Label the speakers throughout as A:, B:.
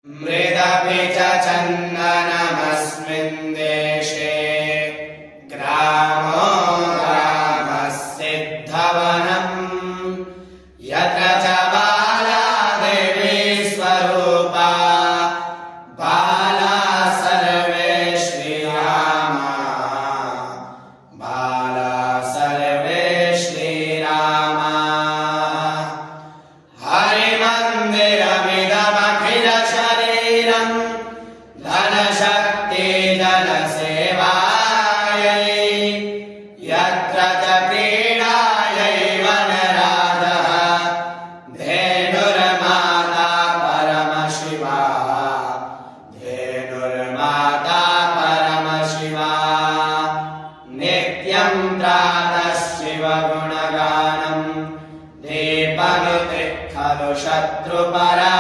A: मृदपि च चन्दनमस्मिन् देशे ग्रामो ग्रामस्सिद्धवनम् यत्र च बाला देवी स्वरूपा बाला सर्वे श्रीरामा बाला सर्वे श्रीरामा हरिमन्दिरमिदमखिलशरीरम् धनशक्ति जनसेवायै यत्र च क्रीडायै वनराजः धेनुर्माता परमशिवा धेनुर्माता परमशिवा नित्यं प्रातः शिवगुणगानम् दीपनुतिः खलु शत्रुपरा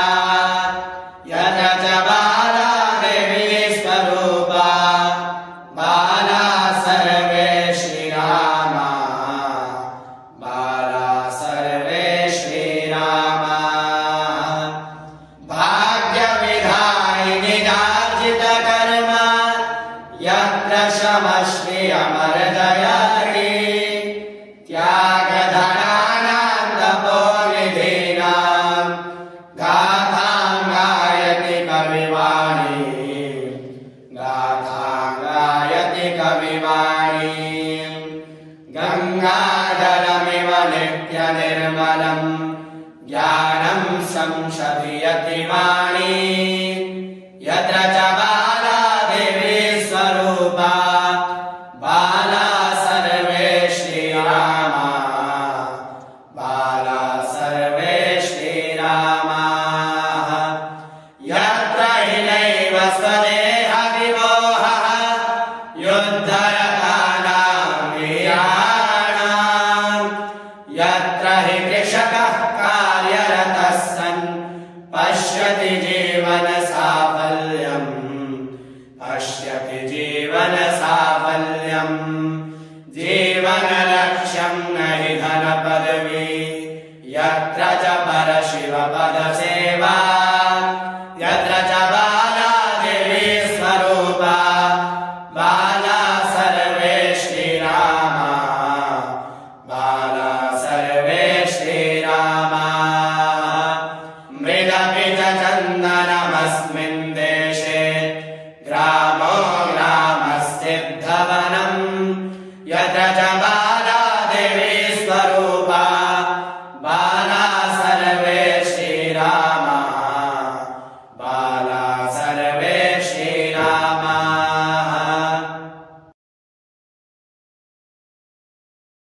A: यत्र च बाला देवी स्वरूपा बाला सर्वे श्रीरामा बाला सर्वे श्रीरामा भाग्यविधायिनि नार्जितकर्म यत्र शमश्री अमरजयति त्यागधनानां तपोनिधीनां गाथां गायति कविवाणी गाथां गायति कविवाणी गंगाजलमिव नित्यनिर्मलं ज्ञानं संशोधयति वाणी यत्र च बाला देवी स्वरूपा बाला सर्वे श्रीरामा बाला सर्वे श्रीरामा यत्र हि नैव स्वदेहविमोहः युद्धरतानां वीराणां यत्र हि कृषकः कार्यरतः सन् पश्यति जीवनसाफल्यम् पश्यति जीवनसाफल्यम् जीवनलक्ष्यं न हि धनपदवी यत्र च परशिवपदसेवा यत्र च बाला देवी स्वरूपा बाला सर्वे श्रीरामा बाला सर्वे श्रीरामा मृदपि च चन्दनमस्मिन् देशे